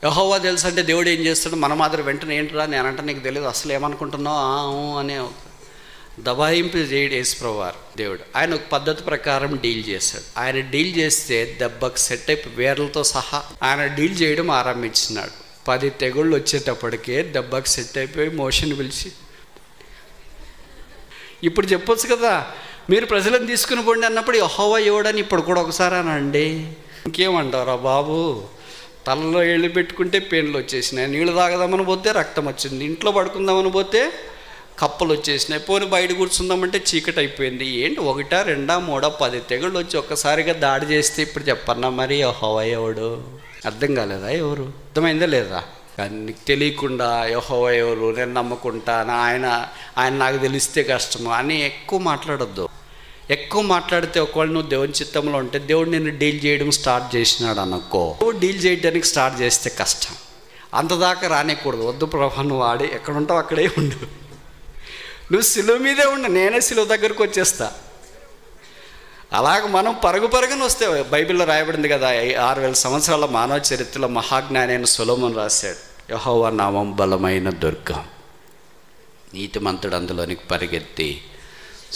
యెహోవా తెలుసు అంటే దేవుడు ఏం చేస్తాడు? మన మాదిరి వెంటనే ఏంట్రా నేనంటే నీకు తెలియదు అసలు ఏమనుకుంటున్నావు అనే దబాయింపు చేయడు యేసుప్రభువారు. దేవుడు ఆయన ఒక పద్ధతి ప్రకారం డీల్ చేశాడు. ఆయన డీల్ చేస్తే దెబ్బకు సెట్ అయిపోయి వేర్లతో సహా ఆయన డీల్ చేయడం ఆరంభించినాడు. 10 తెగుళ్ళు వచ్చేటప్పటికే దెబ్బకు సెట్ అయిపోయి మోషన్ పిలిచి ఇప్పుడు చెప్పొచ్చు కదా, మీరు ప్రజలను తీసుకుని పోండి అన్నప్పుడు యెహోవా ఎవడని ఇప్పుడు కూడా ఒకసారి అనండి. ఇంకేమంటారా బాబు, తలలో ఏళ్ళు పెట్టుకుంటే పెయిన్లు వచ్చేసినాయి, నీళ్ళు తాగదామని పోతే రక్తం వచ్చింది, ఇంట్లో పడుకుందామని పోతే కప్పలు వచ్చేసినాయి, పోని బయట కూర్చుందామంటే చీకటి అయిపోయింది. ఏంటి 1, 2, 3, 10 తెగుళ్ళు వచ్చి ఒక్కసారిగా దాడి చేస్తే ఇప్పుడు చెప్పన్నా మరి యెహోవా ఎవడు? అర్థం కాలేదా? ఎవరు అర్థమైందా లేదా? కానీ నీకు తెలియకుండా యెహోవా ఎవరు, నేను నమ్మకుంటా, ఆయన నాకు తెలిస్తే కష్టము అని ఎక్కువ మాట్లాడొద్దు. ఎక్కువ మాట్లాడితే ఒకవేళ నువ్వు దేవుని చిత్తంలో ఉంటే దేవుడు నిన్ను డీల్ చేయడం స్టార్ట్ చేసినాడు అనుకో, నువ్వు డీల్ చేయడానికి స్టార్ట్ చేస్తే కష్టం. అంతదాకా రానేకూడదు. వద్దు ప్రభా, నువ్వు ఆడి ఎక్కడ ఉంటావు అక్కడే ఉండు, నువ్వు సిలువ మీదే ఉండు, నేనే సిలువ దగ్గరకు వచ్చేస్తా. అలాగ మనం పరుగున వస్తే బైబిల్లో రాయబడింది కదా, 6000 సంవత్సరాల మానవ చరిత్రలో మహాజ్ఞాని అయిన సొలొమోను రాశాడు, యెహోవా నామం బలమైన దుర్గం, నీతిమంతుడు అందులోనికి పరిగెత్తి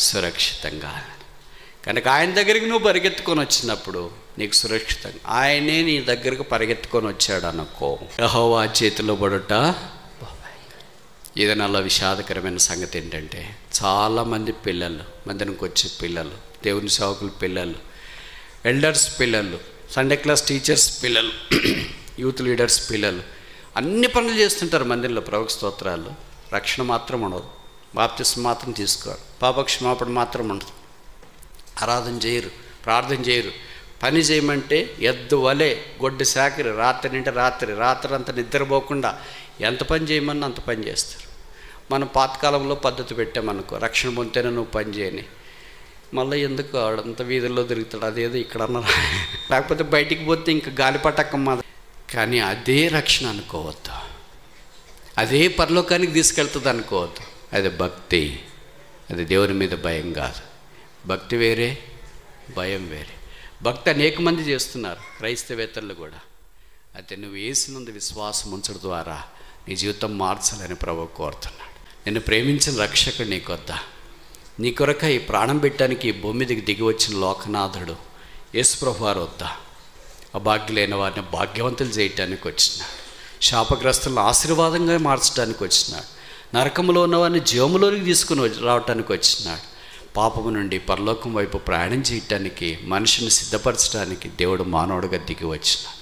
సురక్షితంగా. కనుక ఆయన దగ్గరికి నువ్వు పరిగెత్తుకొని వచ్చినప్పుడు నీకు సురక్షితంగా, ఆయనే నీ దగ్గరకు పరిగెత్తుకొని వచ్చాడు అనుకో, యెహోవా చేతిలో పడుట. ఏదైనా విషాదకరమైన సంగతి ఏంటంటే చాలామంది పిల్లలు, మందినికి వచ్చే పిల్లలు, దేవుని సేవకుల పిల్లలు, ఎల్డర్స్ పిల్లలు, సండే క్లాస్ టీచర్స్ పిల్లలు, యూత్ లీడర్స్ పిల్లలు అన్ని పనులు చేస్తుంటారు మందిరంలో, ప్రభువు స్తోత్రాలు. రక్షణ మాత్రం ఉండదు, బాప్తిస్మం మాత్రం తీసుకోరు, పాపక్షమాపణ మాత్రం ఉండదు, ఆరాధన చేయరు, ప్రార్థన చేయరు. పని చేయమంటే ఎద్దు వలే గొడ్డు సాకిరి, రాత్రి నింటే రాత్రి అంతా నిద్రపోకుండా ఎంత పని చేయమన్నా అంత పని చేస్తారు. మనం పాతకాలంలో పద్ధతి పెట్టామనుకో, రక్షణ పొందితేనే నువ్వు పని చేయని, మళ్ళీ ఎందుకు ఆడంత వీధుల్లో తిరుగుతాడు, అదేదో ఇక్కడ అన్నారు, లేకపోతే బయటికి పోతే ఇంకా గాలిపటకమ్మ. కానీ అదే రక్షణ అనుకోవద్దు, అదే పరలోకానికి తీసుకెళ్తుంది అనుకోవద్దు. అది భక్తి, అది దేవుని మీద భయం కాదు. భక్తి వేరే, భయం వేరే. భక్తి అనేక మంది చేస్తున్నారు, క్రైస్తవేతరులు కూడా. అయితే నువ్వు యేసునందు విశ్వాసం ఉంచడం ద్వారా నీ జీవితం మార్చాలని ప్రభువు కోరుతున్నాడు. నిన్ను ప్రేమించిన రక్షకుడు నీకు వద్దా? నీ కొరక ఈ ప్రాణం పెట్టడానికి ఈ భూమి మీదకి దిగి వచ్చిన లోకనాథుడు యేసుప్రభు వారు వద్దా? అభాగ్యులైన వారిని భాగ్యవంతులు చేయటానికి వచ్చినాడు, శాపగ్రస్తులను ఆశీర్వాదంగా మార్చడానికి వచ్చినాడు, నరకంలో ఉన్నవారిని జీవములోనికి తీసుకుని రావటానికి వచ్చినాడు, పాపము నుండి పరలోకం వైపు ప్రయాణం చేయటానికి మనిషిని సిద్ధపరచడానికి దేవుడు మానవుడిగా దిగి వచ్చినాడు.